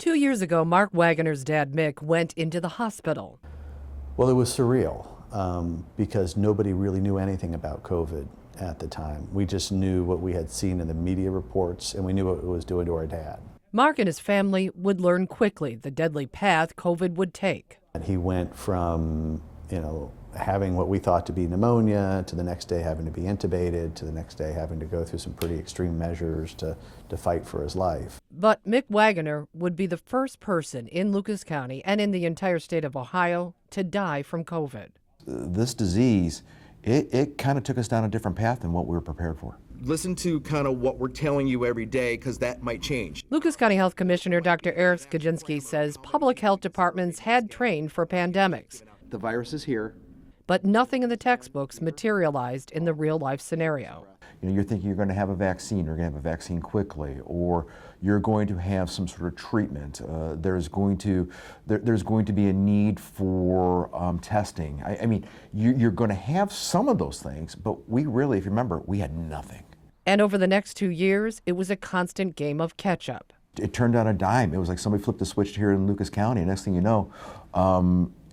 2 years ago, Mark Waggoner's dad, Mick, went into the hospital. Well, it was surreal because nobody really knew anything about COVID at the time. We just knew what we had seen in the media reports, and we knew what it was doing to our dad. Mark and his family would learn quickly the deadly path COVID would take. And he went from, having what we thought to be pneumonia, to the next day having to be intubated, to the next day having to go through some pretty extreme measures to fight for his life. But Mick Waggoner would be the first person in Lucas County and in the entire state of Ohio to die from COVID. This disease, it kind of took us down a different path than what we were prepared for. Listen to kind of what we're telling you every day, because that might change. Lucas County Health Commissioner Dr. Eric Skaczynski says public health departments had trained for pandemics. The virus is here. But nothing in the textbooks materialized in the real-life scenario. You're thinking you're going to have a vaccine, you're going to have a vaccine quickly, or you're going to have some sort of treatment. There's going to be a need for testing. I mean, you're going to have some of those things, but we really, if you remember, we had nothing. And over the next 2 years, it was a constant game of catch-up. It turned on a dime. It was like somebody flipped a switch here in Lucas County, and next thing you know,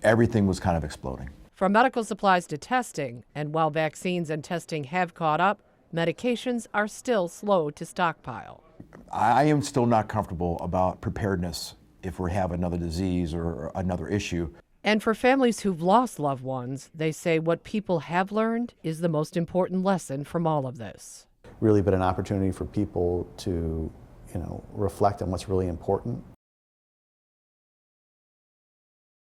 everything was kind of exploding. From medical supplies to testing, and while vaccines and testing have caught up, medications are still slow to stockpile. I am still not comfortable about preparedness if we have another disease or another issue. And for families who've lost loved ones, they say what people have learned is the most important lesson from all of this. Really been an opportunity for people to, reflect on what's really important